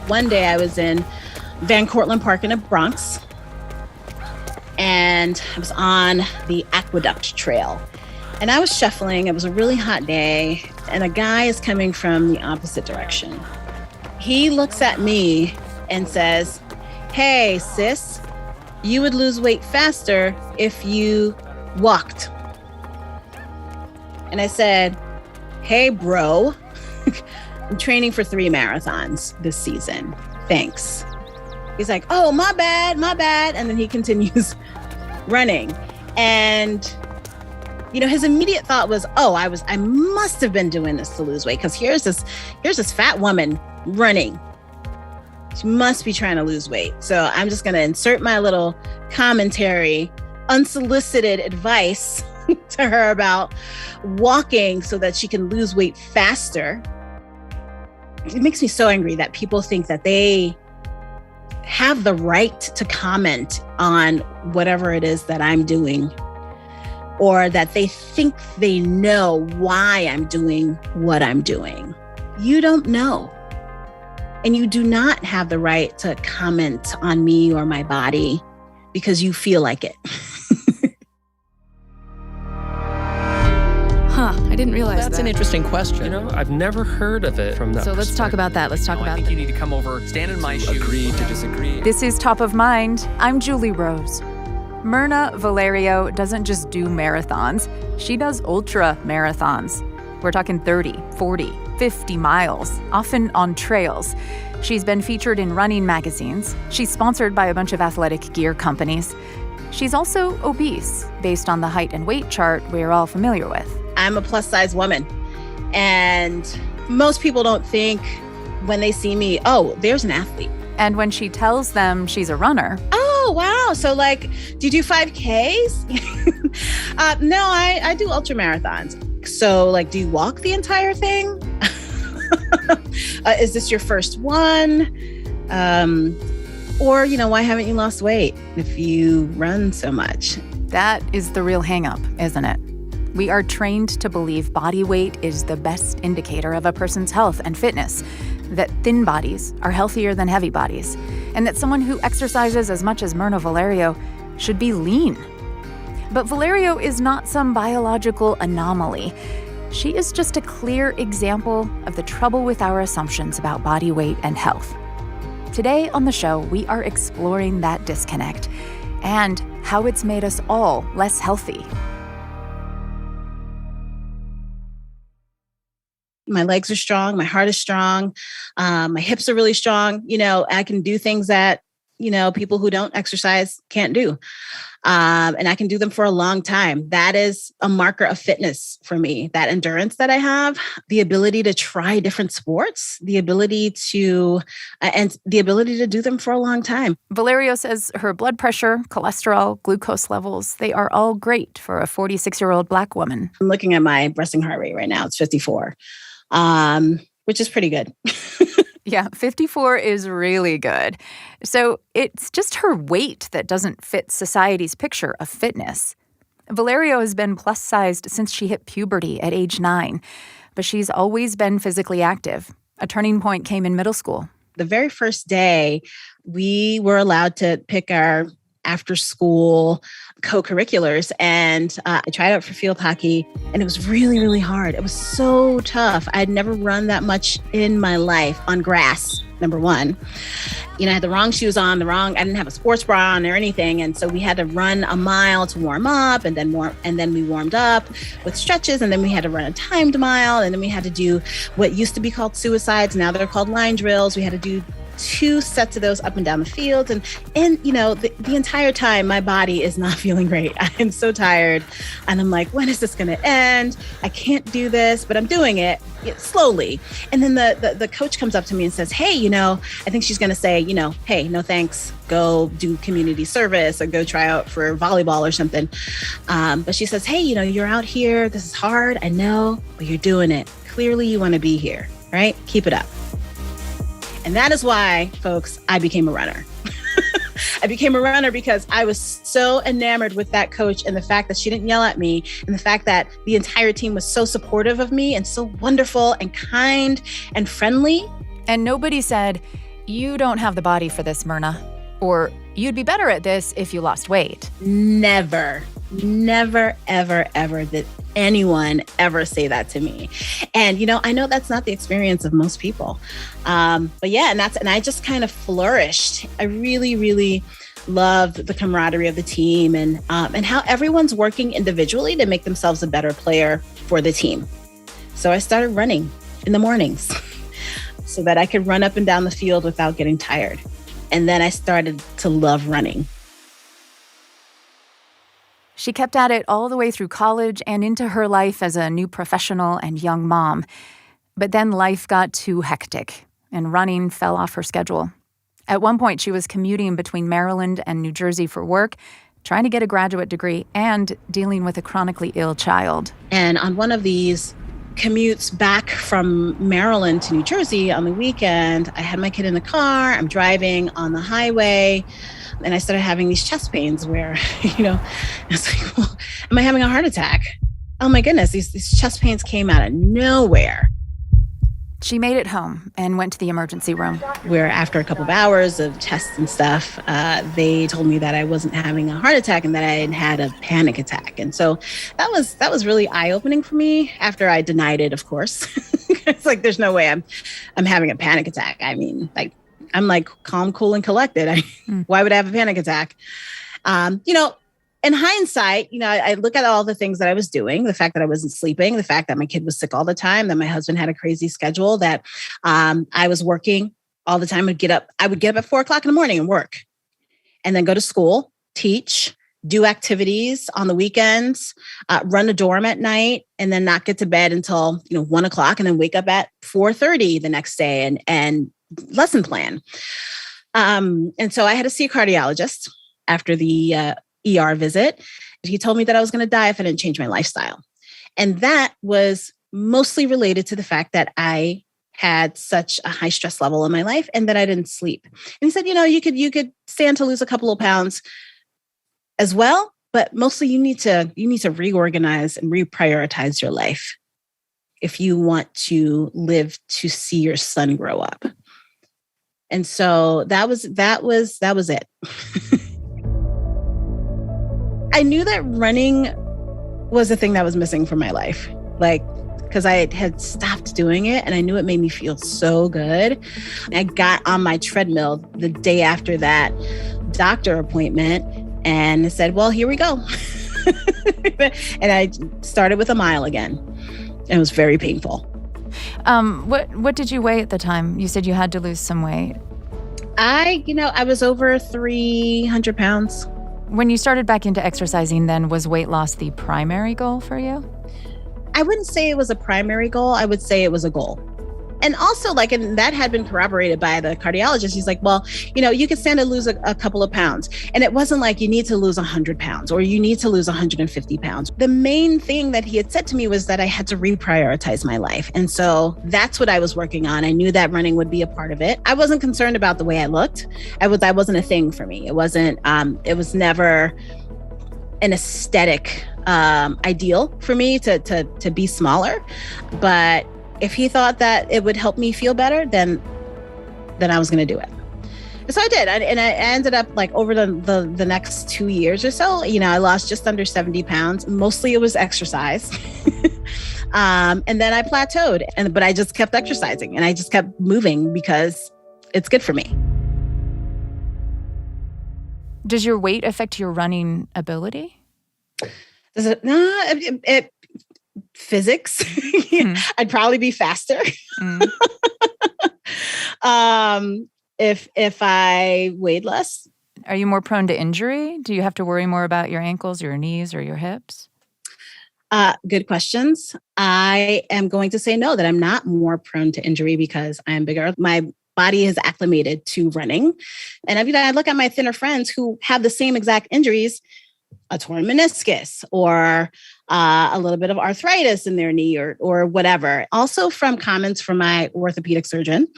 One day I was in Van Cortlandt Park in the Bronx, and I was on the Aqueduct Trail. And I was shuffling. It was a really hot day, and a guy is coming from the opposite direction. He looks at me and says, "Hey, sis, you would lose weight faster if you walked." And I said, "Hey, bro, I'm training for 3 marathons this season. Thanks." He's like, "Oh, my bad. And then he continues running. And, his immediate thought was, I must have been doing this to lose weight, because here's this fat woman running. She must be trying to lose weight. So I'm just going to insert my little commentary, unsolicited advice to her about walking so that she can lose weight faster." It makes me so angry that people think that they have the right to comment on whatever it is that I'm doing, or that they think they know why I'm doing what I'm doing. You don't know. And you do not have the right to comment on me or my body because you feel like it. I didn't realize That's an interesting question. I've never heard of it from that So let's talk about that. I think you need to come over, stand in my shoes. Agree to disagree. This is Top of Mind. I'm Julie Rose. Mirna Valerio doesn't just do marathons. She does ultra marathons. We're talking 30, 40, 50 miles, often on trails. She's been featured in running magazines. She's sponsored by a bunch of athletic gear companies. She's also obese, based on the height and weight chart we're all familiar with. I'm a plus size woman, and most people don't think when they see me, oh, there's an athlete. And when she tells them she's a runner, oh, wow. So do you do 5Ks? No, I do ultramarathons. So do you walk the entire thing? Is this your first one? Or, why haven't you lost weight if you run so much? that is the real hang-up, isn't it? We are trained to believe body weight is the best indicator of a person's health and fitness, that thin bodies are healthier than heavy bodies, and that someone who exercises as much as Mirna Valerio should be lean. But Valerio is not some biological anomaly. She is just a clear example of the trouble with our assumptions about body weight and health. Today on the show, we are exploring that disconnect and how it's made us all less healthy. My legs are strong. My heart is strong. My hips are really strong. I can do things that, people who don't exercise can't do. And I can do them for a long time. That is a marker of fitness for me. That endurance that I have, the ability to try different sports, the ability to do them for a long time. Valerio says her blood pressure, cholesterol, glucose levels, they are all great for a 46-year-old Black woman. I'm looking at my resting heart rate right now. It's 54, which is pretty good. Yeah, 54 is really good. So it's just her weight that doesn't fit society's picture of fitness. Valerio has been plus-sized since she hit puberty at age 9, but she's always been physically active. A turning point came in middle school. The very first day, we were allowed to pick our after-school co-curriculars, and I tried out for field hockey, and it was really, really hard. It was so tough. I'd never run that much in my life on grass, number one. I had the wrong shoes on, I didn't have a sports bra on or anything, and so we had to run a mile to warm up, and then we warmed up with stretches, and then we had to run a timed mile, and then we had to do what used to be called suicides, now they're called line drills. We had to do 2 sets of those up and down the field. And the entire time, my body is not feeling great. I am so tired. And I'm like, when is this going to end? I can't do this, but I'm doing it slowly. And then the coach comes up to me and says, hey, I think she's going to say, hey, no thanks. Go do community service or go try out for volleyball or something. But she says, hey, you're out here. This is hard. I know, but you're doing it. Clearly you want to be here, right? Keep it up. And that is why, folks, I became a runner. I became a runner because I was so enamored with that coach and the fact that she didn't yell at me and the fact that the entire team was so supportive of me and so wonderful and kind and friendly And nobody said, you don't have the body for this, Mirna, or you'd be better at this if you lost weight. Never, ever, ever did anyone ever say that to me. And, I know that's not the experience of most people. But yeah, and I just kind of flourished. I really, really loved the camaraderie of the team and how everyone's working individually to make themselves a better player for the team. So I started running in the mornings so that I could run up and down the field without getting tired. And then I started to love running. She kept at it all the way through college and into her life as a new professional and young mom. But then life got too hectic, and running fell off her schedule. At one point, she was commuting between Maryland and New Jersey for work, trying to get a graduate degree, and dealing with a chronically ill child. And on one of these commutes back from Maryland to New Jersey on the weekend, I had my kid in the car, I'm driving on the highway, and I started having these chest pains where, I was like, well, am I having a heart attack? Oh my goodness, these chest pains came out of nowhere. She made it home and went to the emergency room. Where after a couple of hours of tests and stuff, they told me that I wasn't having a heart attack and that I had a panic attack. And so that was really eye-opening for me after I denied it, of course. It's like, there's no way I'm having a panic attack. I mean, like, I'm like calm, cool, and collected. Why would I have a panic attack? In hindsight, I look at all the things that I was doing, the fact that I wasn't sleeping, the fact that my kid was sick all the time, that my husband had a crazy schedule, that I was working all the time. I would get up at 4:00 in the morning and work, and then go to school, teach, do activities on the weekends, run a dorm at night, and then not get to bed until 1:00, and then wake up at 4:30 the next day and lesson plan. And so I had to see a cardiologist after the ER visit. He told me that I was going to die if I didn't change my lifestyle. And that was mostly related to the fact that I had such a high stress level in my life and that I didn't sleep. And he said, you could stand to lose a couple of pounds as well, but mostly you need to reorganize and reprioritize your life if you want to live to see your son grow up. And so that was it. I knew that running was the thing that was missing from my life, because I had stopped doing it and I knew it made me feel so good. I got on my treadmill the day after that doctor appointment and said, well, here we go. And I started with a mile again. It was very painful. What did you weigh at the time? You said you had to lose some weight. I was over 300 pounds. When you started back into exercising, then, was weight loss the primary goal for you? I wouldn't say it was a primary goal. I would say it was a goal. And also, and that had been corroborated by the cardiologist. He's like, well, you could stand to lose a couple of pounds. And it wasn't like you need to lose 100 pounds or you need to lose 150 pounds. The main thing that he had said to me was that I had to reprioritize my life. And so that's what I was working on. I knew that running would be a part of it. I wasn't concerned about the way I looked. That wasn't a thing for me. It was never an aesthetic ideal for me to be smaller. But if he thought that it would help me feel better, then I was going to do it. So I did. And I ended up over the next 2 years or so, I lost just under 70 pounds. Mostly it was exercise. And then I plateaued, but I just kept exercising and I just kept moving because it's good for me. Does your weight affect your running ability? Does it? No, physics. I'd probably be faster. If I weighed less. Are you more prone to injury? Do you have to worry more about your ankles, your knees, or your hips? Good questions. I am going to say no, that I'm not more prone to injury because I am bigger. My body is acclimated to running. And I look at my thinner friends who have the same exact injuries. a torn meniscus or a little bit of arthritis in their knee or whatever. Also from comments from my orthopedic surgeon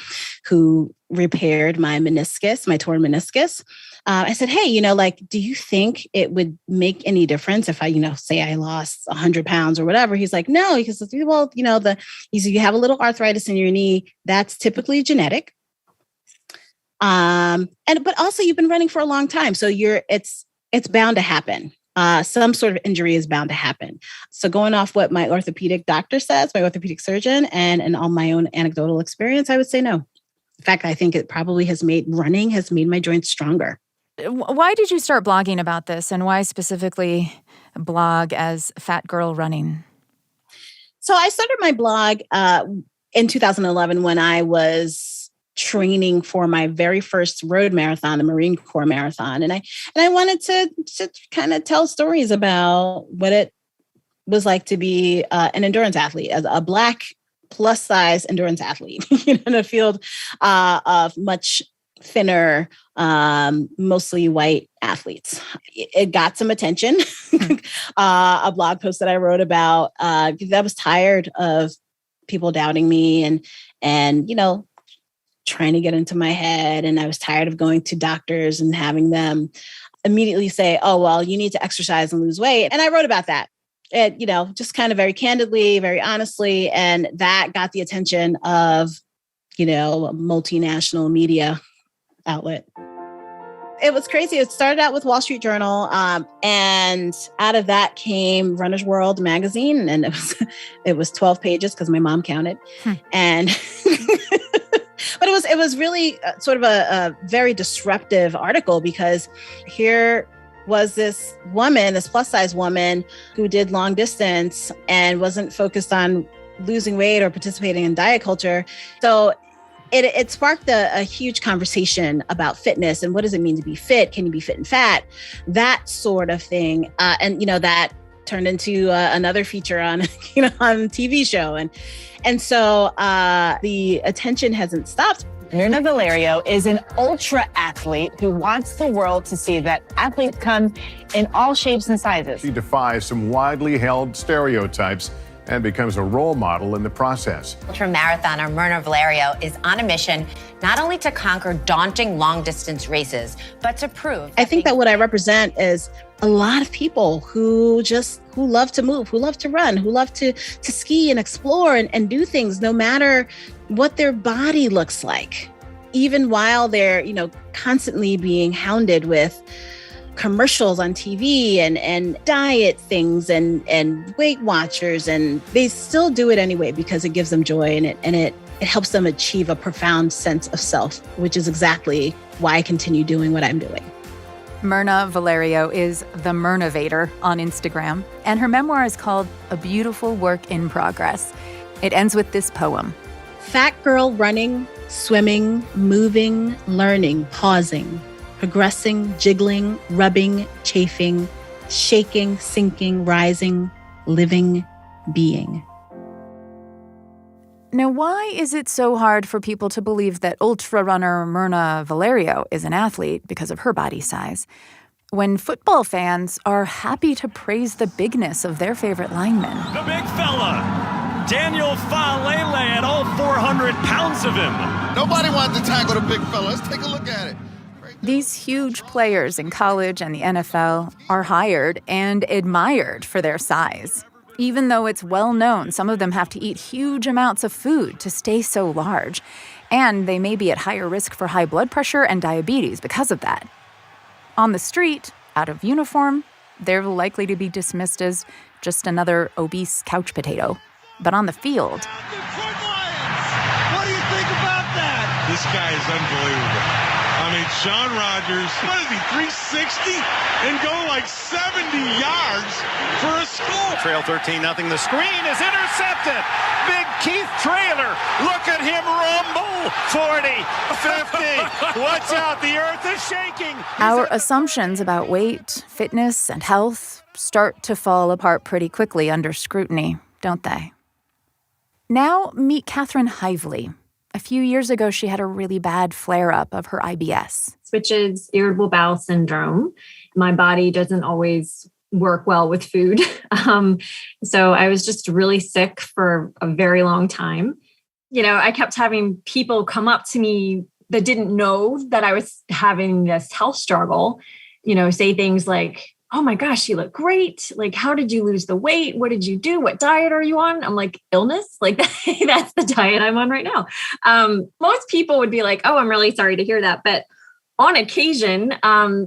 who repaired my meniscus, my torn meniscus. I said, hey, do you think it would make any difference if I, say I lost 100 pounds or whatever? He's like, no, because, well, he said, you have a little arthritis in your knee. That's typically genetic. But also you've been running for a long time. So it's bound to happen. Some sort of injury is bound to happen. So going off what my orthopedic doctor says, my orthopedic surgeon, and on my own anecdotal experience, I would say no. In fact, I think it probably running has made my joints stronger. Why did you start blogging about this, and why specifically blog as Fat Girl Running? So I started my blog in 2011 when I was training for my very first road marathon, the Marine Corps marathon. And I wanted to kind of tell stories about what it was like to be an endurance athlete, as a Black plus size endurance athlete, in a field of much thinner, mostly white athletes. It got some attention. A blog post that I wrote about, I was tired of people doubting me and trying to get into my head. And I was tired of going to doctors and having them immediately say, oh, well, you need to exercise and lose weight. And I wrote about that. It, just kind of very candidly, very honestly. And that got the attention of, a multinational media outlet. It was crazy. It started out with Wall Street Journal, and out of that came Runner's World magazine, and it was 12 pages because my mom counted, and but it was really sort of a very disruptive article, because here was this woman, this plus size woman who did long distance and wasn't focused on losing weight or participating in diet culture. So it sparked a huge conversation about fitness and what does it mean to be fit? Can you be fit and fat? That sort of thing. And that turned into another feature on, on TV show. And so the attention hasn't stopped. Mirna Valerio is an ultra athlete who wants the world to see that athletes come in all shapes and sizes. She defies some widely held stereotypes and becomes a role model in the process. Ultramarathoner Mirna Valerio is on a mission not only to conquer daunting long-distance races, but to prove... I think that what I represent is a lot of people who love to move, who love to run, who love to ski and explore and do things no matter what their body looks like. Even while they're, constantly being hounded with commercials on TV and diet things and Weight Watchers, and they still do it anyway because it gives them joy and it helps them achieve a profound sense of self, which is exactly why I continue doing what I'm doing. Mirna Valerio is the Mirnavator on Instagram, and her memoir is called A Beautiful Work in Progress. It ends with this poem. Fat girl running, swimming, moving, learning, pausing, progressing, jiggling, rubbing, chafing, shaking, sinking, rising, living, being. Now, why is it so hard for people to believe that ultra runner Mirna Valerio is an athlete because of her body size, when football fans are happy to praise the bigness of their favorite lineman? The big fella, Daniel Falele, at all 400 pounds of him. Nobody wanted to tackle the big fella. Let's take a look at it. These huge players in college and the NFL are hired and admired for their size. Even though it's well known, some of them have to eat huge amounts of food to stay so large, and they may be at higher risk for high blood pressure and diabetes because of that. On the street, out of uniform, they're likely to be dismissed as just another obese couch potato. But on the field... Detroit Lions! What do you think about that? This guy is unbelievable. I mean, Sean Rogers, what is he, 360? And go like 70 yards for a score. Trail 13-0. The screen is intercepted. Big Keith Trailer. Look at him rumble. 40, 50. Watch out, the earth is shaking. Our assumptions about weight, fitness, and health start to fall apart pretty quickly under scrutiny, don't they? Now meet Catherine Hively, A few years ago, she had a really bad flare-up of her IBS. Which is irritable bowel syndrome. My body doesn't always work well with food. So I was just really sick for a very long time. I kept having people come up to me that didn't know that I was having this health struggle, say things like, "Oh my gosh, you look great. Like, how did you lose the weight? What did you do? What diet are you on?" I'm like, illness? Like, that's the diet I'm on right now. Most people would be like, "Oh, I'm really sorry to hear that." But on occasion,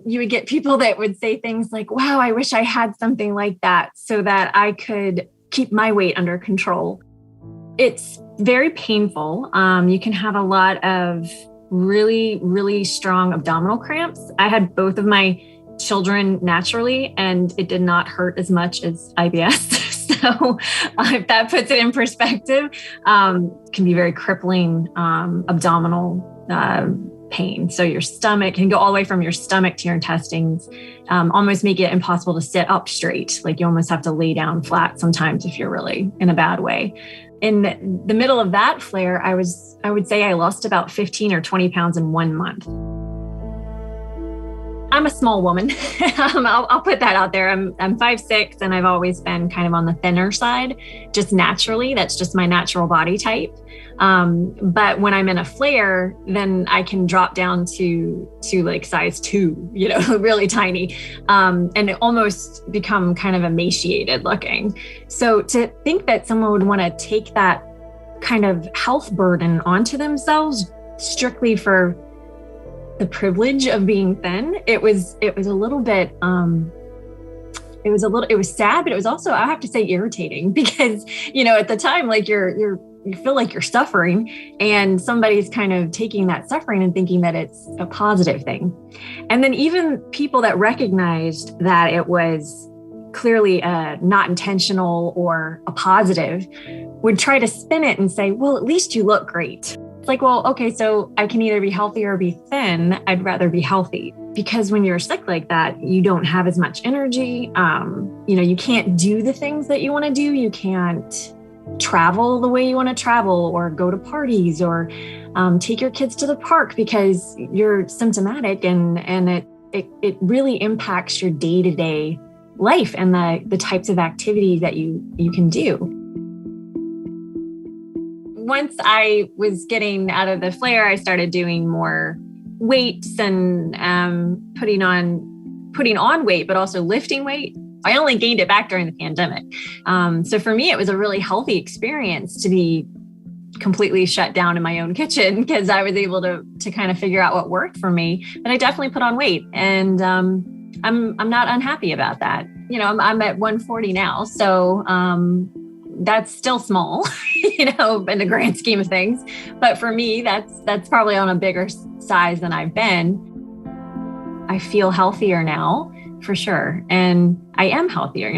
you would get people that would say things like, "Wow, I wish I had something like that so that I could keep my weight under control." It's very painful. You can have a lot of really, really strong abdominal cramps. I had both of my children naturally, and it did not hurt as much as IBS. So if that puts it in perspective, can be very crippling abdominal pain. So your stomach can go all the way from your stomach to your intestines, almost make it impossible to sit up straight. Like you almost have to lay down flat sometimes if you're really in a bad way. In the middle of that flare, I would say I lost about 15 or 20 pounds in 1 month. I'm a small woman. I'll put that out there. I'm 5'6", and I've always been kind of on the thinner side, just naturally. That's just my natural body type. But when I'm in a flare, then I can drop down to like size 2, really tiny, and almost become kind of emaciated looking. So to think that someone would want to take that kind of health burden onto themselves strictly for the privilege of being thin, it was a little bit, it was sad, but it was also, I have to say, irritating because, at the time, like you feel like you're suffering, and somebody's kind of taking that suffering and thinking that it's a positive thing. And then even people that recognized that it was clearly not intentional or a positive would try to spin it and say, well, at least you look great. Like, well, okay, so I can either be healthy or be thin. I'd rather be healthy, because when you're sick like that, you don't have as much energy. You can't do the things that you want to do. You can't travel the way you want to travel, or go to parties, or take your kids to the park because you're symptomatic, and it really impacts your day-to-day life and the types of activities that you can do. Once I was getting out of the flare, I started doing more weights and putting on weight, but also lifting weight. I only gained it back during the pandemic. So for me, it was a really healthy experience to be completely shut down in my own kitchen, because I was able to kind of figure out what worked for me. But I definitely put on weight, and I'm not unhappy about that. I'm at 140 now, so that's still small, in the grand scheme of things. But for me, that's probably on a bigger size than I've been. I feel healthier now, for sure. And I am healthier.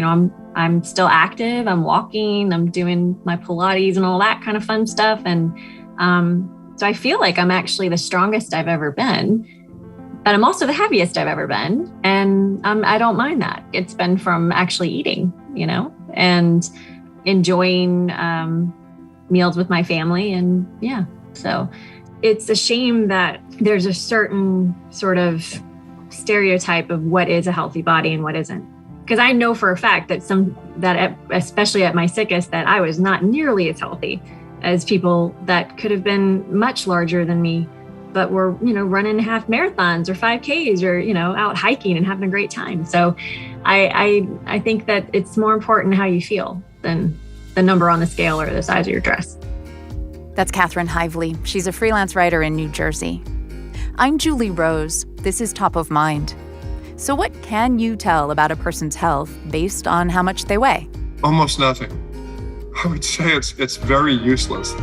I'm still active. I'm walking. I'm doing my Pilates and all that kind of fun stuff. And so I feel like I'm actually the strongest I've ever been. But I'm also the heaviest I've ever been. And I don't mind that. It's been from actually eating, and enjoying meals with my family. And yeah, so it's a shame that there's a certain sort of stereotype of what is a healthy body and what isn't. Because I know for a fact that especially at my sickest, that I was not nearly as healthy as people that could have been much larger than me, but were, running half marathons or 5Ks or, out hiking and having a great time. So I think that it's more important how you feel than the number on the scale or the size of your dress. That's Katherine Hively. She's a freelance writer in New Jersey. I'm Julie Rose. This is Top of Mind. So what can you tell about a person's health based on how much they weigh? Almost nothing. I would say it's very useless.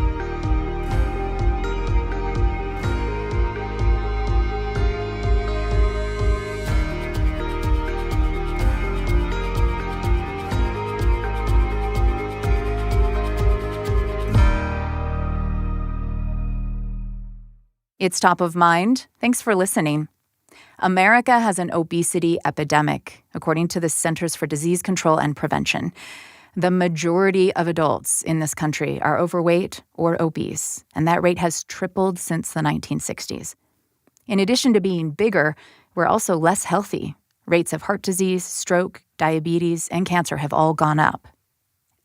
It's Top of Mind. Thanks for listening. America has an obesity epidemic, according to the Centers for Disease Control and Prevention. The majority of adults in this country are overweight or obese, and that rate has tripled since the 1960s. In addition to being bigger, we're also less healthy. Rates of heart disease, stroke, diabetes, and cancer have all gone up.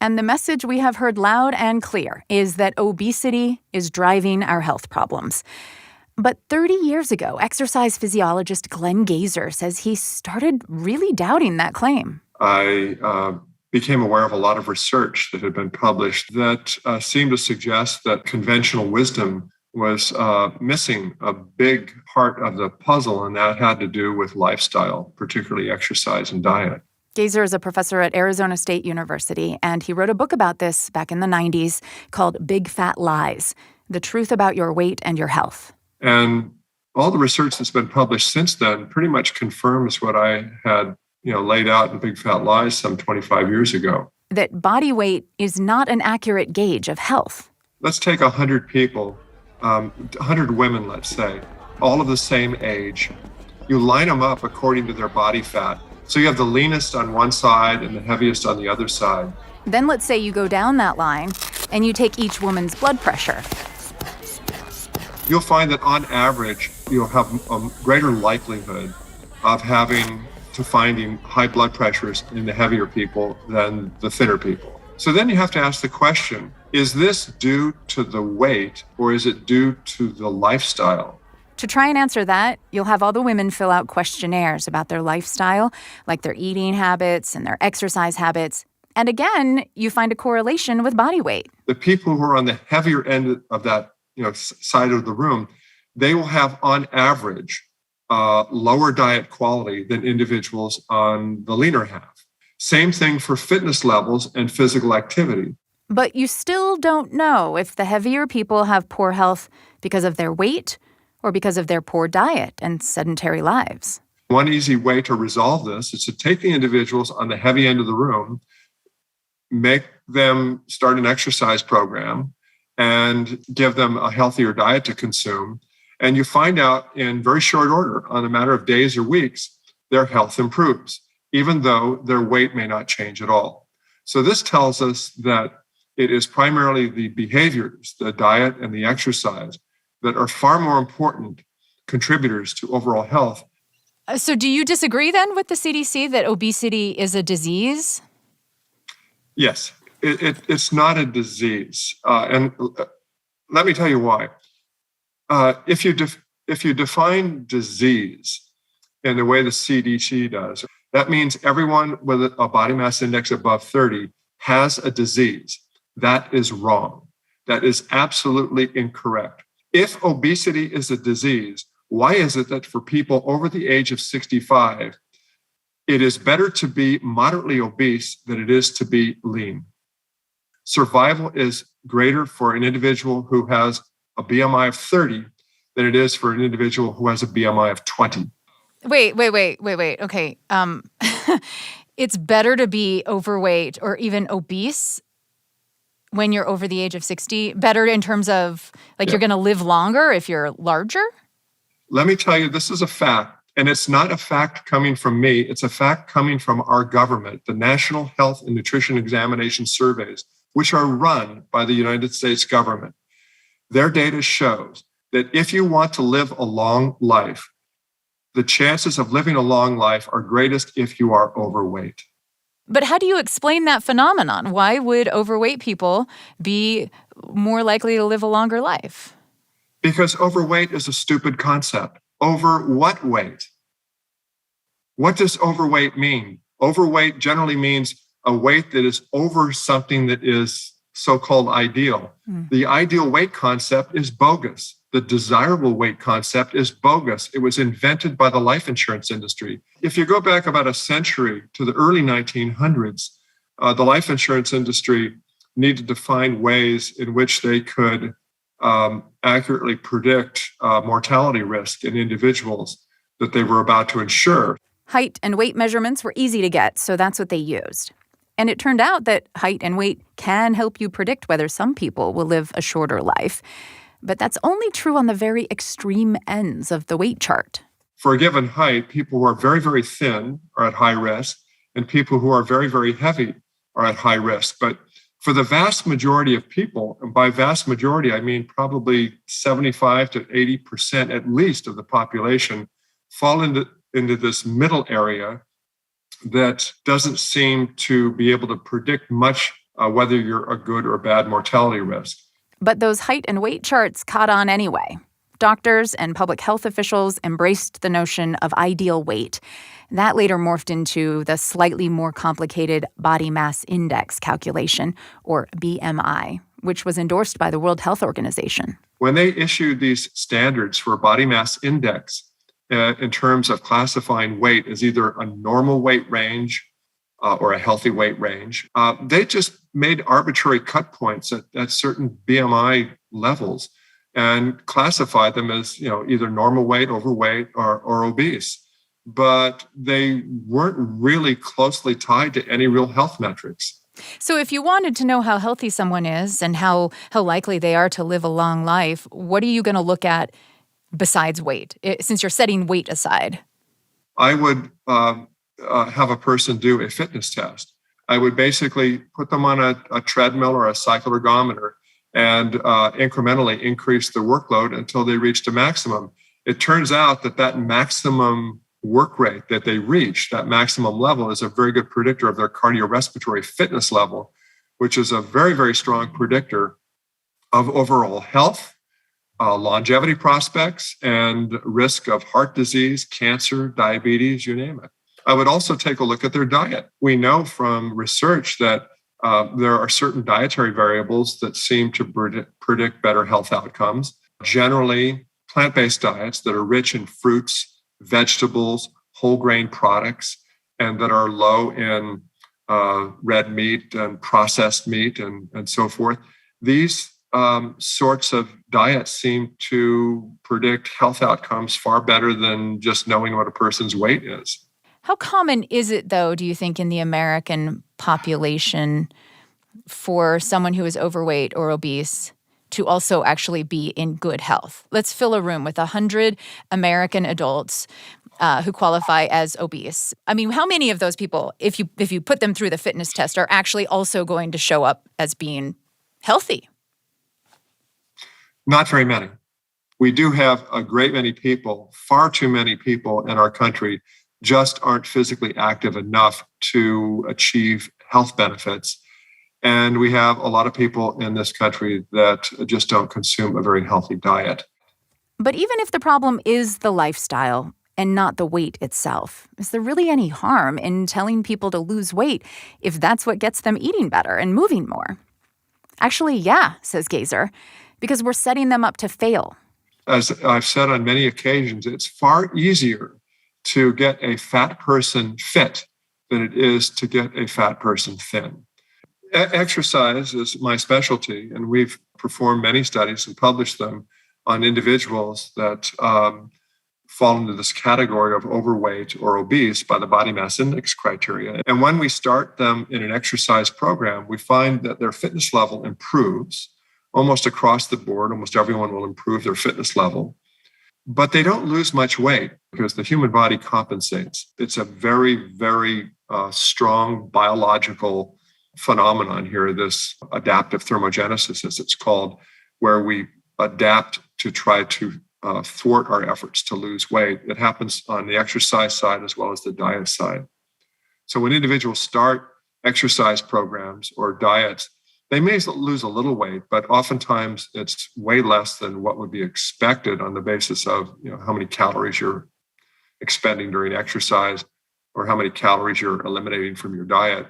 And the message we have heard loud and clear is that obesity is driving our health problems. But 30 years ago, exercise physiologist Glenn Gazer says he started really doubting that claim. I became aware of a lot of research that had been published that seemed to suggest that conventional wisdom was missing a big part of the puzzle, and that had to do with lifestyle, particularly exercise and diet. Gazer is a professor at Arizona State University, and he wrote a book about this back in the 90s called Big Fat Lies, The Truth About Your Weight and Your Health. And all the research that's been published since then pretty much confirms what I had laid out in Big Fat Lies some 25 years ago. That body weight is not an accurate gauge of health. Let's take 100 people, 100 women, let's say, all of the same age. You line them up according to their body fat. So you have the leanest on one side and the heaviest on the other side. Then let's say you go down that line and you take each woman's blood pressure. You'll find that on average, you'll have a greater likelihood of finding high blood pressures in the heavier people than the thinner people. So then you have to ask the question, is this due to the weight or is it due to the lifestyle? To try and answer that, you'll have all the women fill out questionnaires about their lifestyle, like their eating habits and their exercise habits. And again, you find a correlation with body weight. The people who are on the heavier end of that side of the room, they will have on average lower diet quality than individuals on the leaner half. Same thing for fitness levels and physical activity. But you still don't know if the heavier people have poor health because of their weight or because of their poor diet and sedentary lives. One easy way to resolve this is to take the individuals on the heavy end of the room, make them start an exercise program, and give them a healthier diet to consume. And you find out in very short order, on a matter of days or weeks, their health improves, even though their weight may not change at all. So this tells us that it is primarily the behaviors, the diet and the exercise, that are far more important contributors to overall health. So do you disagree then with the CDC that obesity is a disease? Yes, it's not a disease. And let me tell you why. If you define disease in the way the CDC does, that means everyone with a body mass index above 30 has a disease. That is wrong. That is absolutely incorrect. If obesity is a disease, why is it that for people over the age of 65, it is better to be moderately obese than it is to be lean? Survival is greater for an individual who has a BMI of 30 than it is for an individual who has a BMI of 20. Wait. Okay. It's better to be overweight or even obese when you're over the age of 60? Better in terms of, you're going to live longer if you're larger? Let me tell you, this is a fact. And it's not a fact coming from me. It's a fact coming from our government, the National Health and Nutrition Examination Surveys, which are run by the United States government. Their data shows that if you want to live a long life, the chances of living a long life are greatest if you are overweight. But how do you explain that phenomenon? Why would overweight people be more likely to live a longer life? Because overweight is a stupid concept. Over what weight? What does overweight mean? Overweight generally means a weight that is over something that is so-called ideal. The ideal weight concept is bogus. The desirable weight concept is bogus. It was invented by the life insurance industry. If you go back about a century to the early 1900s, the life insurance industry needed to find ways in which they could accurately predict mortality risk in individuals that they were about to insure. Height and weight measurements were easy to get, so that's what they used. And it turned out that height and weight can help you predict whether some people will live a shorter life. But that's only true on the very extreme ends of the weight chart. For a given height, people who are very, very thin are at high risk, and people who are very, very heavy are at high risk. But for the vast majority of people, and by vast majority, I mean probably 75 to 80% at least of the population, fall into this middle area that doesn't seem to be able to predict much whether you're a good or bad mortality risk. But those height and weight charts caught on anyway. Doctors and public health officials embraced the notion of ideal weight. That later morphed into the slightly more complicated body mass index calculation, or BMI, which was endorsed by the World Health Organization. When they issued these standards for body mass index in terms of classifying weight as either a normal weight range or a healthy weight range, they just made arbitrary cut points at certain BMI levels and classified them as, either normal weight, overweight, or obese. But they weren't really closely tied to any real health metrics. So if you wanted to know how healthy someone is and how likely they are to live a long life, what are you going to look at besides weight, since you're setting weight aside? I would have a person do a fitness test. I would basically put them on a treadmill or a cycle ergometer and incrementally increase the workload until they reached a maximum. It turns out that maximum work rate that they reach, that maximum level, is a very good predictor of their cardiorespiratory fitness level, which is a very, very strong predictor of overall health, longevity prospects, and risk of heart disease, cancer, diabetes, you name it. I would also take a look at their diet. We know from research that there are certain dietary variables that seem to predict better health outcomes. Generally, plant-based diets that are rich in fruits, vegetables, whole grain products, and that are low in red meat and processed meat and so forth. These sorts of diets seem to predict health outcomes far better than just knowing what a person's weight is. How common is it, though, do you think, in the American population for someone who is overweight or obese to also actually be in good health? Let's fill a room with 100 American adults who qualify as obese. I mean, how many of those people, if you put them through the fitness test, are actually also going to show up as being healthy? Not very many. We do have a great many people, far too many people in our country just aren't physically active enough to achieve health benefits. And we have a lot of people in this country that just don't consume a very healthy diet. But even if the problem is the lifestyle and not the weight itself, is there really any harm in telling people to lose weight if that's what gets them eating better and moving more? Actually, yeah, says Gazer, because we're setting them up to fail. As I've said on many occasions, it's far easier to get a fat person fit than it is to get a fat person thin. Exercise is my specialty, and we've performed many studies and published them on individuals that fall into this category of overweight or obese by the body mass index criteria. And when we start them in an exercise program, we find that their fitness level improves almost across the board. Almost everyone will improve their fitness level. But they don't lose much weight because the human body compensates. It's a very, very strong biological phenomenon here, this adaptive thermogenesis, as it's called, where we adapt to try to thwart our efforts to lose weight. It happens on the exercise side as well as the diet side. So when individuals start exercise programs or diets, they may lose a little weight, but oftentimes it's way less than what would be expected on the basis of how many calories you're expending during exercise or how many calories you're eliminating from your diet.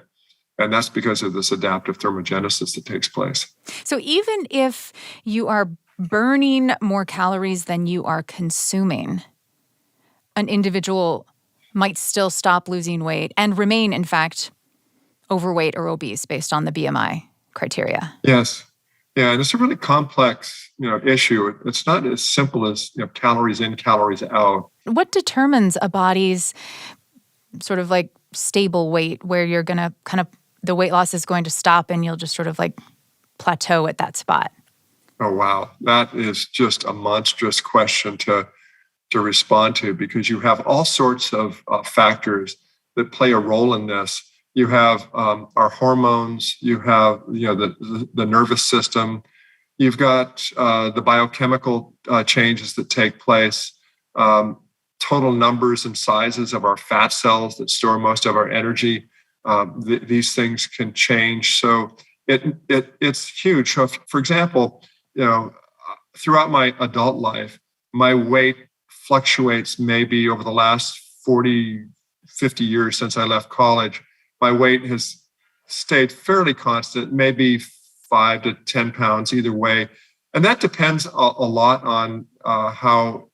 And that's because of this adaptive thermogenesis that takes place. So even if you are burning more calories than you are consuming, an individual might still stop losing weight and remain, in fact, overweight or obese based on the BMI criteria. Yes. Yeah, and it's a really complex, issue. It's not as simple as, calories in, calories out. What determines a body's sort of like stable weight where you're going to the weight loss is going to stop and you'll just sort of like plateau at that spot? Oh, wow. That is just a monstrous question to respond to, because you have all sorts of factors that play a role in this You have our hormones. You have the nervous system. You've got the biochemical changes that take place. Total numbers and sizes of our fat cells that store most of our energy. These things can change. So it's huge. So for example, throughout my adult life, my weight fluctuates maybe over the last 40, 50 years since I left college. My weight has stayed fairly constant, maybe 5 to 10 pounds either way. And that depends a lot on how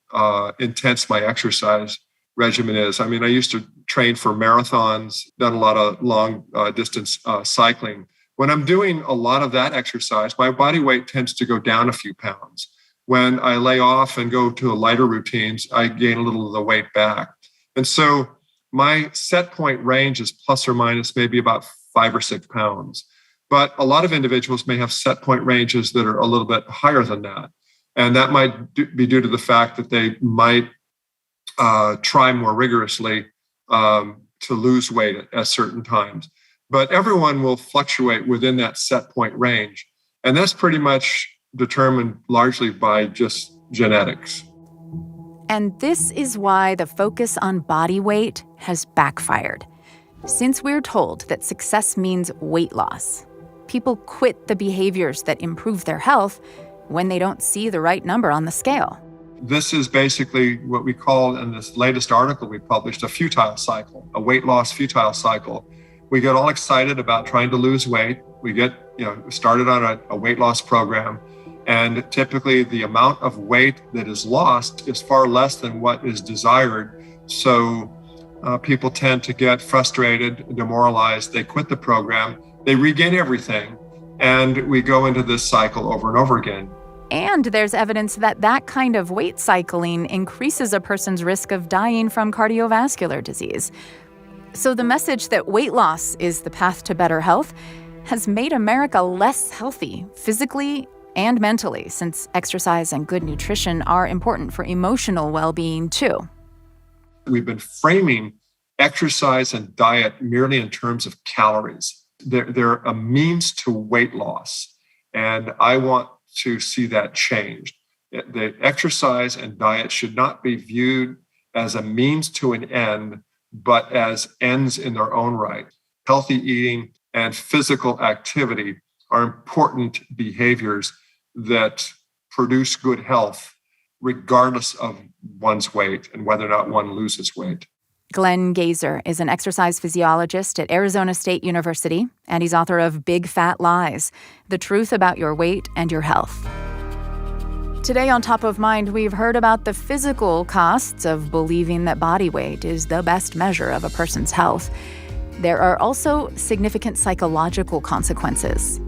intense my exercise regimen is. I mean, I used to train for marathons, done a lot of long distance cycling. When I'm doing a lot of that exercise, my body weight tends to go down a few pounds. When I lay off and go to lighter routines, I gain a little of the weight back. And so my set point range is plus or minus maybe about 5 or 6 pounds. But a lot of individuals may have set point ranges that are a little bit higher than that. And that might be due to the fact that they might try more rigorously to lose weight at certain times. But everyone will fluctuate within that set point range. And that's pretty much determined largely by just genetics. And this is why the focus on body weight has backfired. Since we're told that success means weight loss, people quit the behaviors that improve their health when they don't see the right number on the scale. This is basically what we call in this latest article we published a futile cycle, a weight loss futile cycle. We get all excited about trying to lose weight. We get started on a weight loss program. And typically the amount of weight that is lost is far less than what is desired. So people tend to get frustrated, demoralized. They quit the program. They regain everything. And we go into this cycle over and over again. And there's evidence that that kind of weight cycling increases a person's risk of dying from cardiovascular disease. So the message that weight loss is the path to better health has made America less healthy physically and mentally, since exercise and good nutrition are important for emotional well-being too. We've been framing exercise and diet merely in terms of calories. They're a means to weight loss, and I want to see that changed. The exercise and diet should not be viewed as a means to an end, but as ends in their own right. Healthy eating and physical activity are important behaviors that produce good health, regardless of one's weight and whether or not one loses weight. Glenn Gazer is an exercise physiologist at Arizona State University, and he's author of Big Fat Lies, The Truth About Your Weight and Your Health. Today on Top of Mind, we've heard about the physical costs of believing that body weight is the best measure of a person's health. There are also significant psychological consequences.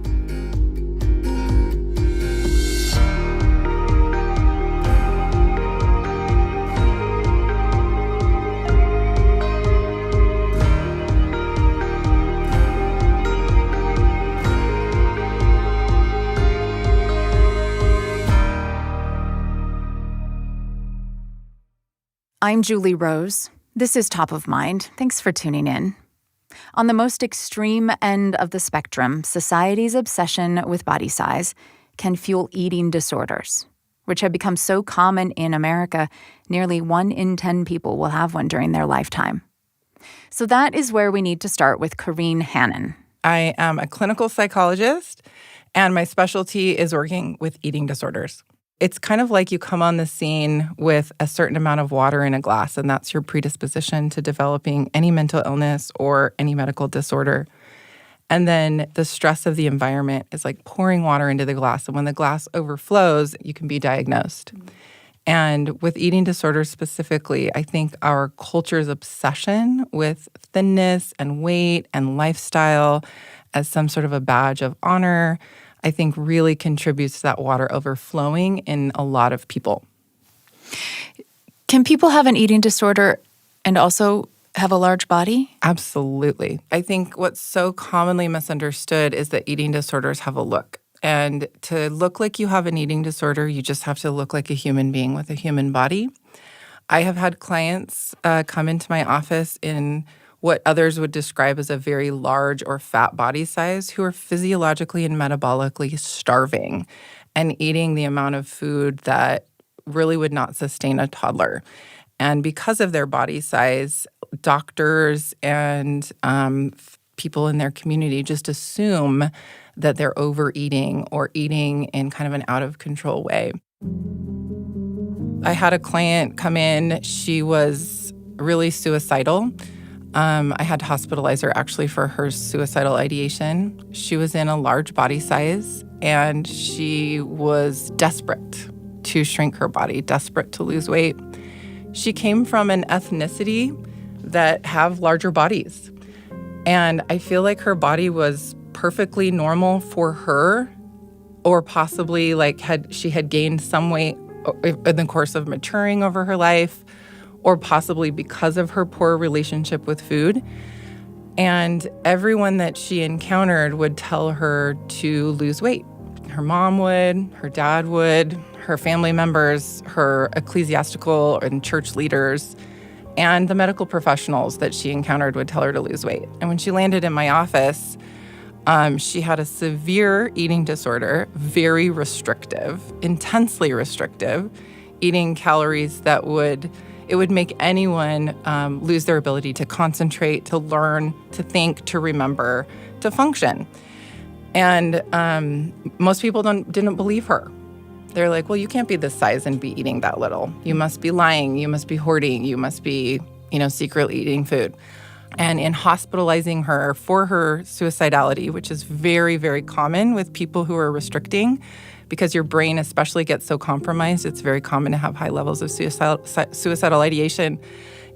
I'm Julie Rose. This is Top of Mind. Thanks for tuning in. On the most extreme end of the spectrum, society's obsession with body size can fuel eating disorders, which have become so common in America, nearly 1 in 10 people will have one during their lifetime. So that is where we need to start with Corrine Hannon. I am a clinical psychologist, and my specialty is working with eating disorders. It's kind of like you come on the scene with a certain amount of water in a glass, and that's your predisposition to developing any mental illness or any medical disorder. And then the stress of the environment is like pouring water into the glass. And when the glass overflows, you can be diagnosed. Mm-hmm. And with eating disorders specifically, I think our culture's obsession with thinness and weight and lifestyle as some sort of a badge of honor, I think really contributes to that water overflowing in a lot of people. Can people have an eating disorder and also have a large body? Absolutely. I think what's so commonly misunderstood is that eating disorders have a look. And to look like you have an eating disorder, you just have to look like a human being with a human body. I have had clients come into my office in what others would describe as a very large or fat body size who are physiologically and metabolically starving and eating the amount of food that really would not sustain a toddler. And because of their body size, doctors and people in their community just assume that they're overeating or eating in kind of an out-of-control way. I had a client come in. She was really suicidal. I had to hospitalize her actually for her suicidal ideation. She was in a large body size, and she was desperate to shrink her body, desperate to lose weight. She came from an ethnicity that have larger bodies. And I feel like her body was perfectly normal for her, or possibly like she had gained some weight in the course of maturing over her life, or possibly because of her poor relationship with food. And everyone that she encountered would tell her to lose weight. Her mom would, her dad would, her family members, her ecclesiastical and church leaders, and the medical professionals that she encountered would tell her to lose weight. And when she landed in my office, she had a severe eating disorder, very restrictive, intensely restrictive, eating calories that would make anyone lose their ability to concentrate, to learn, to think, to remember, to function. And most people didn't believe her. They're like, well, you can't be this size and be eating that little. You must be lying. You must be hoarding. You must be, secretly eating food. And in hospitalizing her for her suicidality, which is very, very common with people who are restricting, because your brain especially gets so compromised, it's very common to have high levels of suicidal ideation.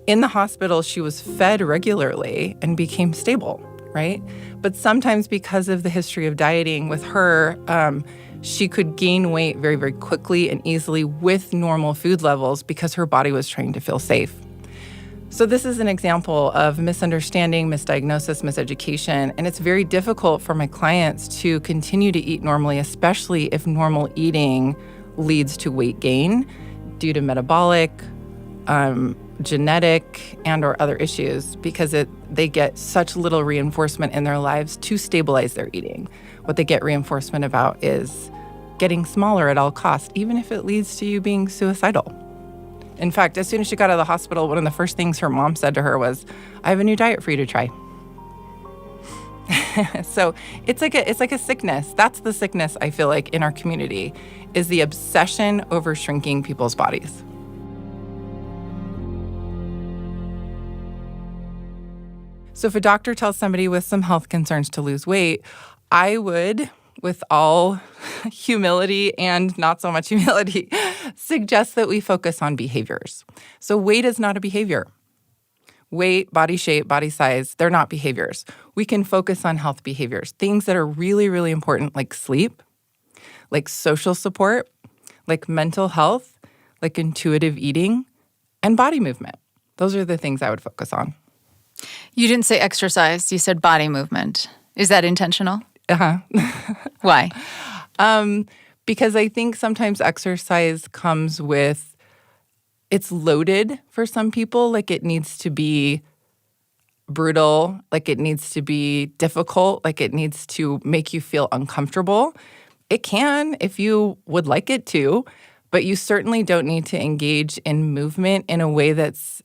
In the hospital, she was fed regularly and became stable, right? But sometimes because of the history of dieting with her, she could gain weight very, very quickly and easily with normal food levels because her body was trying to feel safe. So this is an example of misunderstanding, misdiagnosis, miseducation, and it's very difficult for my clients to continue to eat normally, especially if normal eating leads to weight gain due to metabolic, genetic, and or other issues, because they get such little reinforcement in their lives to stabilize their eating. What they get reinforcement about is getting smaller at all costs, even if it leads to you being suicidal. In fact, as soon as she got out of the hospital, one of the first things her mom said to her was, "I have a new diet for you to try." So it's like a sickness. That's the sickness I feel like in our community, is the obsession over shrinking people's bodies. So if a doctor tells somebody with some health concerns to lose weight, I would, with all humility and not so much humility, suggest that we focus on behaviors. So weight is not a behavior. Weight, body shape, body size, they're not behaviors. We can focus on health behaviors, things that are really, really important, like sleep, like social support, like mental health, like intuitive eating, and body movement. Those are the things I would focus on. You didn't say exercise. You said body movement. Is that intentional? Uh-huh. Why? Because I think sometimes exercise comes with, it's loaded for some people. Like it needs to be brutal, like it needs to be difficult, like it needs to make you feel uncomfortable. It can if you would like it to, but you certainly don't need to engage in movement in a way that's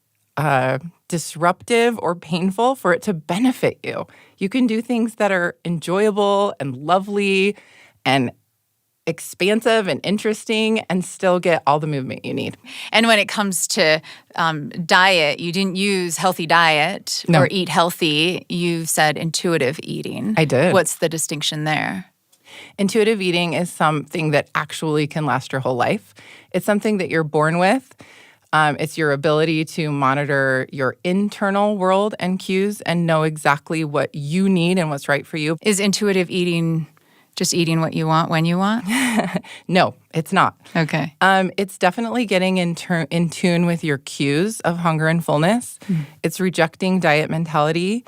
disruptive or painful for it to benefit you. You can do things that are enjoyable and lovely and expansive and interesting and still get all the movement you need. And when it comes to diet, you didn't use healthy diet or eat healthy. You said intuitive eating. I did. What's the distinction there? Intuitive eating is something that actually can last your whole life. It's something that you're born with. It's your ability to monitor your internal world and cues and know exactly what you need and what's right for you. Is intuitive eating just eating what you want when you want? No, it's not. Okay. It's definitely getting in tune with your cues of hunger and fullness. It's rejecting diet mentality.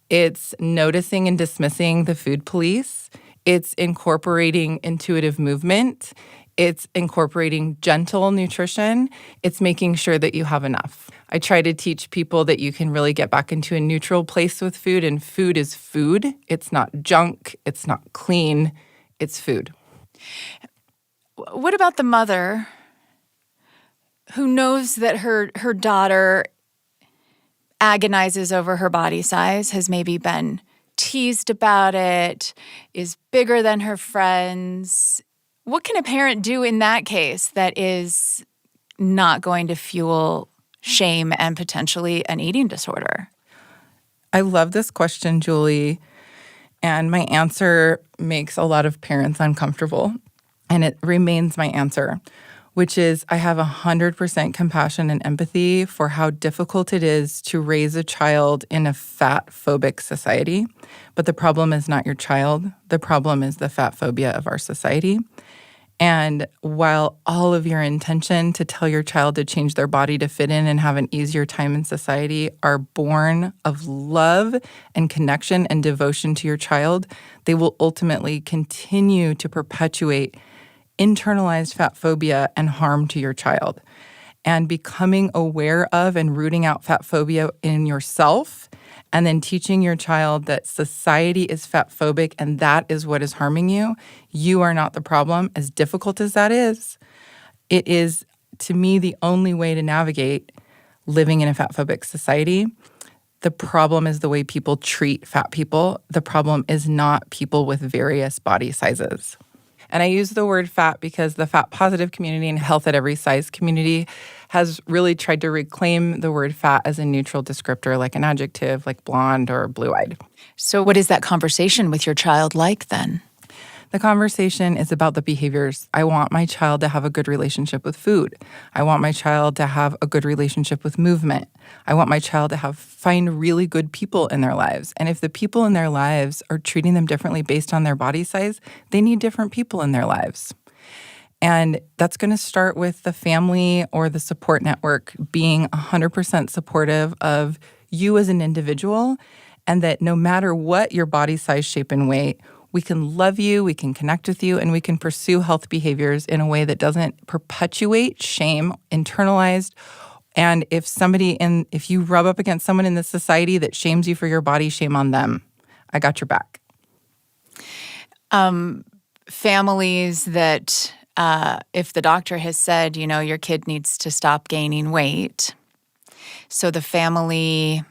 It's noticing and dismissing the food police. It's incorporating intuitive movement. It's incorporating gentle nutrition. It's making sure that you have enough. I try to teach people that you can really get back into a neutral place with food, and food is food. It's not junk. It's not clean. It's food. What about the mother who knows that her daughter agonizes over her body size, has maybe been teased about it, is bigger than her friends? What can a parent do in that case that is not going to fuel shame and potentially an eating disorder? I love this question, Julie, and my answer makes a lot of parents uncomfortable, and it remains my answer, which is I have 100% compassion and empathy for how difficult it is to raise a child in a fat-phobic society. But the problem is not your child. The problem is the fat phobia of our society. And while all of your intention to tell your child to change their body to fit in and have an easier time in society are born of love and connection and devotion to your child, they will ultimately continue to perpetuate internalized fat phobia and harm to your child. And becoming aware of and rooting out fat phobia in yourself, and then teaching your child that society is fat phobic and that is what is harming you, you are not the problem. As difficult as that is, it is, to me, the only way to navigate living in a fat phobic society. The problem is the way people treat fat people. The problem is not people with various body sizes. And I use the word fat because the fat positive community and health at every size community has really tried to reclaim the word fat as a neutral descriptor, like an adjective, like blonde or blue-eyed. So what is that conversation with your child like then? The conversation is about the behaviors. I want my child to have a good relationship with food. I want my child to have a good relationship with movement. I want my child to find really good people in their lives. And if the people in their lives are treating them differently based on their body size, they need different people in their lives. And that's going to start with the family or the support network being 100% supportive of you as an individual, and that no matter what your body size, shape, and weight, we can love you, we can connect with you, and we can pursue health behaviors in a way that doesn't perpetuate shame, internalized. And if you rub up against someone in this society that shames you for your body, shame on them. I got your back. Families that, if the doctor has said, your kid needs to stop gaining weight, so the family,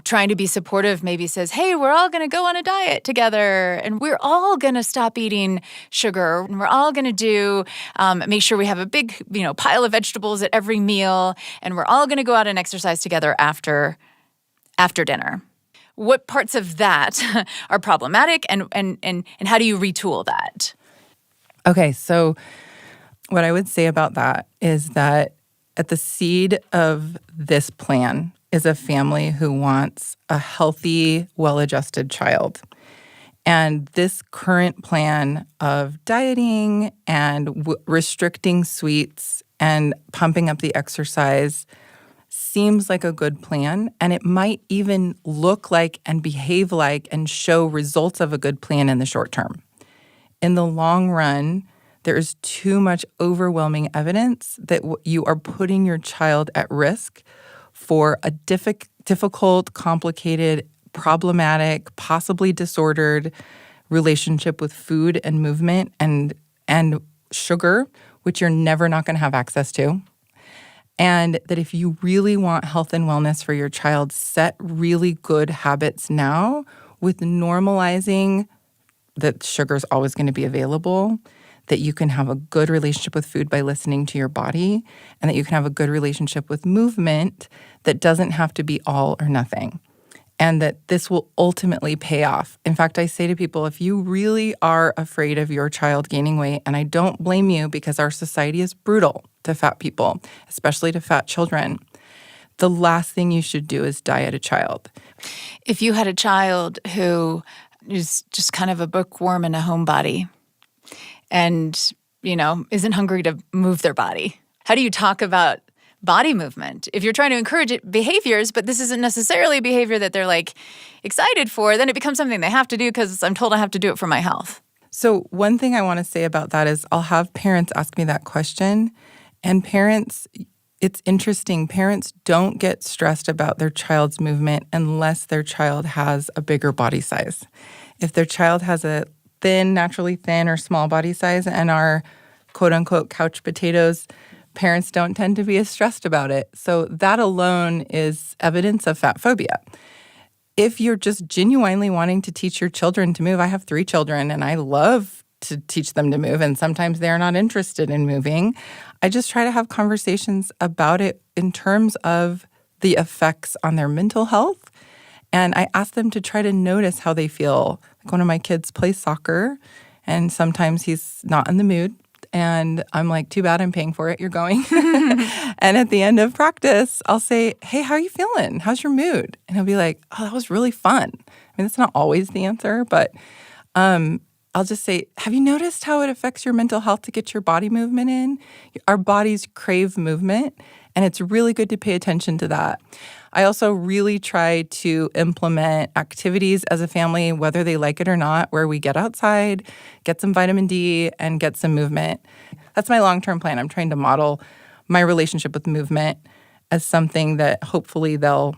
trying to be supportive maybe says, hey, we're all going to go on a diet together and we're all going to stop eating sugar and we're all going to make sure we have a big, pile of vegetables at every meal and we're all going to go out and exercise together after dinner. What parts of that are problematic and how do you retool that? Okay, so what I would say about that is that at the seed of this plan is a family who wants a healthy, well-adjusted child. And this current plan of dieting and restricting sweets and pumping up the exercise seems like a good plan. And it might even look like and behave like and show results of a good plan in the short term. In the long run, there is too much overwhelming evidence that you are putting your child at risk for a difficult, complicated, problematic, possibly disordered relationship with food and movement and sugar, which you're never not going to have access to. And that if you really want health and wellness for your child, set really good habits now with normalizing that sugar is always going to be available, that you can have a good relationship with food by listening to your body, and that you can have a good relationship with movement that doesn't have to be all or nothing, and that this will ultimately pay off. In fact, I say to people, if you really are afraid of your child gaining weight, and I don't blame you because our society is brutal to fat people, especially to fat children, the last thing you should do is diet a child. If you had a child who is just kind of a bookworm in a homebody, and, isn't hungry to move their body. How do you talk about body movement? If you're trying to encourage behaviors, but this isn't necessarily a behavior that they're excited for, then it becomes something they have to do because I'm told I have to do it for my health. So one thing I want to say about that is I'll have parents ask me that question. And parents, it's interesting. Parents don't get stressed about their child's movement unless their child has a bigger body size. If their child has a naturally thin or small body size and are quote-unquote couch potatoes, parents don't tend to be as stressed about it. So that alone is evidence of fat phobia. If you're just genuinely wanting to teach your children to move, I have 3 children and I love to teach them to move, and sometimes they're not interested in moving. I just try to have conversations about it in terms of the effects on their mental health. And I ask them to try to notice how they feel. Like one of my kids plays soccer, and sometimes he's not in the mood. And I'm like, too bad, I'm paying for it. You're going. And at the end of practice, I'll say, hey, how are you feeling? How's your mood? And he'll be like, oh, that was really fun. I mean, that's not always the answer, but I'll just say, have you noticed how it affects your mental health to get your body movement in? Our bodies crave movement, and it's really good to pay attention to that. I also really try to implement activities as a family, whether they like it or not, where we get outside, get some vitamin D, and get some movement. That's my long-term plan. I'm trying to model my relationship with movement as something that hopefully they'll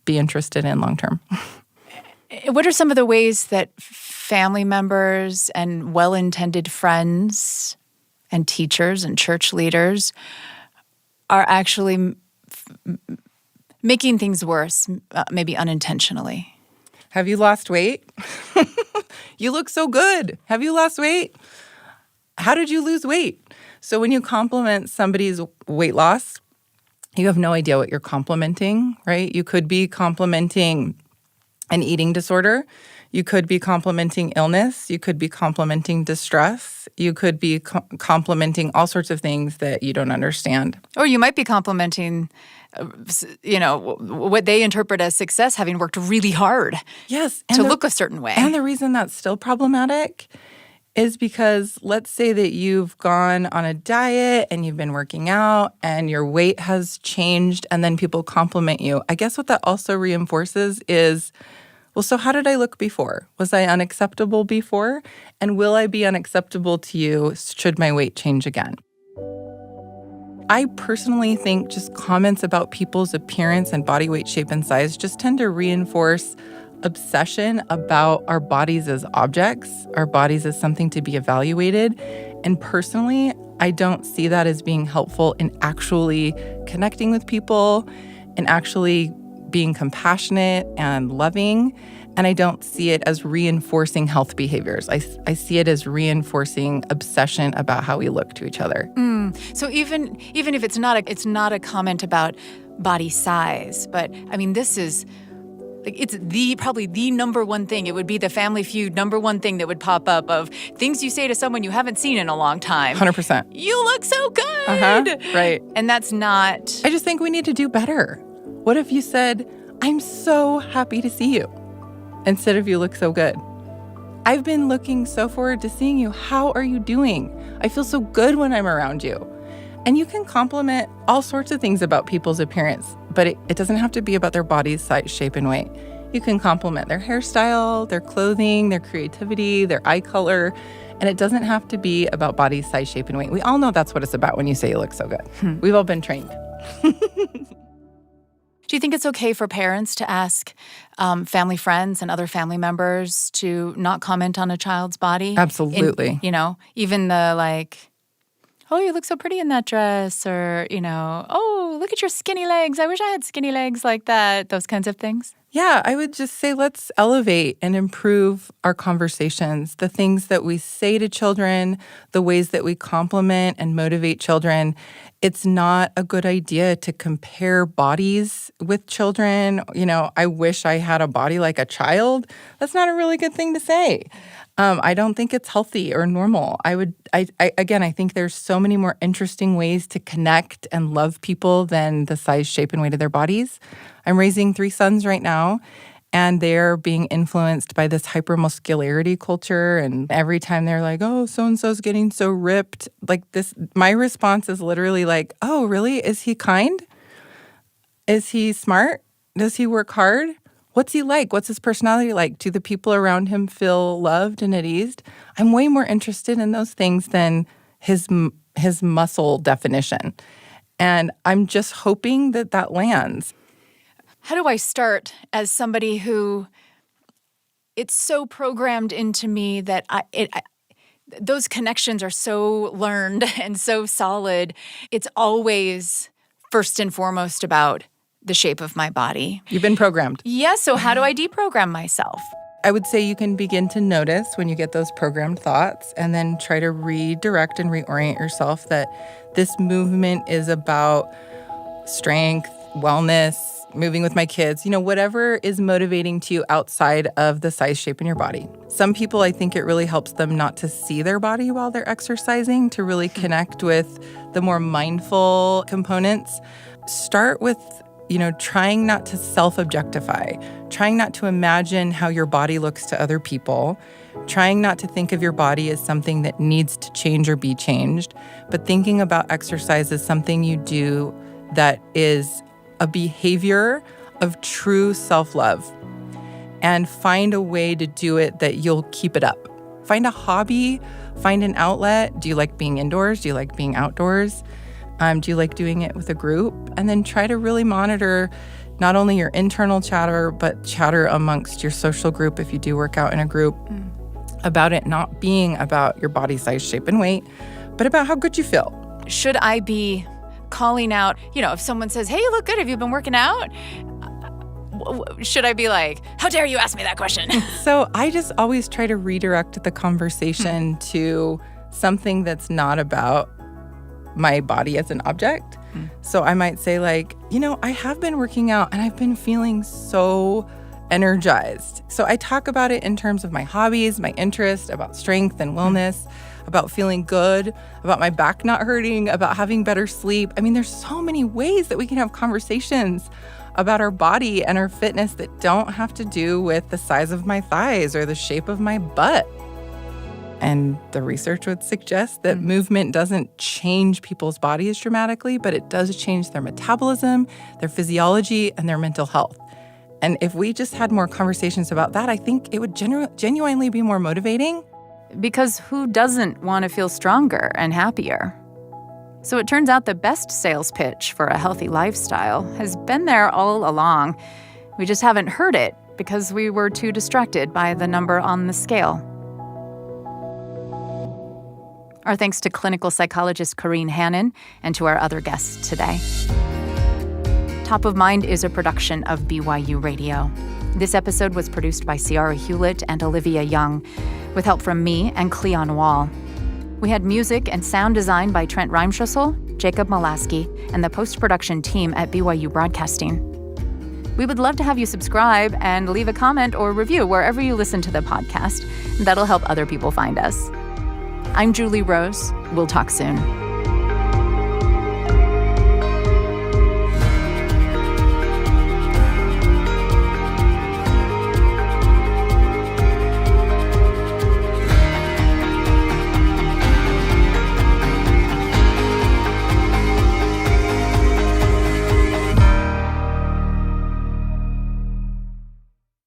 be interested in long-term. What are some of the ways that family members and well-intended friends and teachers and church leaders are actually making things worse, maybe unintentionally? Have you lost weight? You look so good. Have you lost weight? How did you lose weight? So when you compliment somebody's weight loss, you have no idea what you're complimenting, right? You could be complimenting an eating disorder. You could be complimenting illness. You could be complimenting distress. You could be complimenting all sorts of things that you don't understand. Or you might be complimenting, what they interpret as success, having worked really hard. Yes. To look a certain way. And the reason that's still problematic is because let's say that you've gone on a diet and you've been working out and your weight has changed and then people compliment you. I guess what that also reinforces is, well, so how did I look before? Was I unacceptable before? And will I be unacceptable to you should my weight change again? I personally think just comments about people's appearance and body weight, shape, and size just tend to reinforce obsession about our bodies as objects, our bodies as something to be evaluated. And personally, I don't see that as being helpful in actually connecting with people and actually being compassionate and loving. And I don't see it as reinforcing health behaviors. I see it as reinforcing obsession about how we look to each other. So even if it's not a comment about body size, but I mean, this is it's probably the number one thing. It would be the Family Feud number one thing that would pop up of things you say to someone you haven't seen in a long time. 100%. You look so good. Right. And that's not. I just think we need to do better. What if you said, I'm so happy to see you, instead of you look so good? I've been looking so forward to seeing you. How are you doing? I feel so good when I'm around you. And you can compliment all sorts of things about people's appearance, but it doesn't have to be about their body's size, shape, and weight. You can compliment their hairstyle, their clothing, their creativity, their eye color, and it doesn't have to be about body size, shape, and weight. We all know that's what it's about when you say you look so good. We've all been trained. Do you think it's okay for parents to ask family friends and other family members to not comment on a child's body? Absolutely. Even the oh, you look so pretty in that dress, or, oh, look at your skinny legs. I wish I had skinny legs like that. Those kinds of things. Yeah, I would just say let's elevate and improve our conversations, the things that we say to children, the ways that we compliment and motivate children. It's not a good idea to compare bodies with children. I wish I had a body like a child. That's not a really good thing to say. I don't think it's healthy or normal. I think there's so many more interesting ways to connect and love people than the size, shape, and weight of their bodies. I'm raising 3 sons right now, and they're being influenced by this hypermuscularity culture. And every time they're like, oh, so-and-so's getting so ripped, like this, my response is literally like, oh, really? Is he kind? Is he smart? Does he work hard? What's he like? What's his personality like? Do the people around him feel loved and at ease? I'm way more interested in those things than his muscle definition. And I'm just hoping that that lands. How do I start as somebody who it's so programmed into me that those connections are so learned and so solid. It's always first and foremost about the shape of my body. You've been programmed. Yes, so how do I deprogram myself? I would say you can begin to notice when you get those programmed thoughts and then try to redirect and reorient yourself that this movement is about strength, wellness, moving with my kids, whatever is motivating to you outside of the size, shape in your body. Some people, I think it really helps them not to see their body while they're exercising, to really connect with the more mindful components. Start with trying not to self-objectify, trying not to imagine how your body looks to other people, trying not to think of your body as something that needs to change or be changed, but thinking about exercise as something you do that is a behavior of true self-love. And find a way to do it that you'll keep it up. Find a hobby, find an outlet. Do you like being indoors? Do you like being outdoors? Do you like doing it with a group? And then try to really monitor not only your internal chatter, but chatter amongst your social group if you do work out in a group, about it not being about your body size, shape, and weight, but about how good you feel. Should I be calling out, if someone says, hey, you look good, have you been working out? Should I be like, how dare you ask me that question? So I just always try to redirect the conversation to something that's not about my body as an object. So I might say like, I have been working out and I've been feeling so energized. So I talk about it in terms of my hobbies, my interests, about strength and wellness, about feeling good, about my back not hurting, about having better sleep. I mean, there's so many ways that we can have conversations about our body and our fitness that don't have to do with the size of my thighs or the shape of my butt. And the research would suggest that movement doesn't change people's bodies dramatically, but it does change their metabolism, their physiology, and their mental health. And if we just had more conversations about that, I think it would genuinely be more motivating. Because who doesn't want to feel stronger and happier? So it turns out the best sales pitch for a healthy lifestyle has been there all along. We just haven't heard it because we were too distracted by the number on the scale. Our thanks to clinical psychologist Corinne Hannon and to our other guests today. Top of Mind is a production of BYU Radio. This episode was produced by Ciara Hewlett and Olivia Young, with help from me and Cleon Wall. We had music and sound design by Trent Reimschussel, Jacob Molaski, and the post-production team at BYU Broadcasting. We would love to have you subscribe and leave a comment or review wherever you listen to the podcast. That'll help other people find us. I'm Julie Rose. We'll talk soon.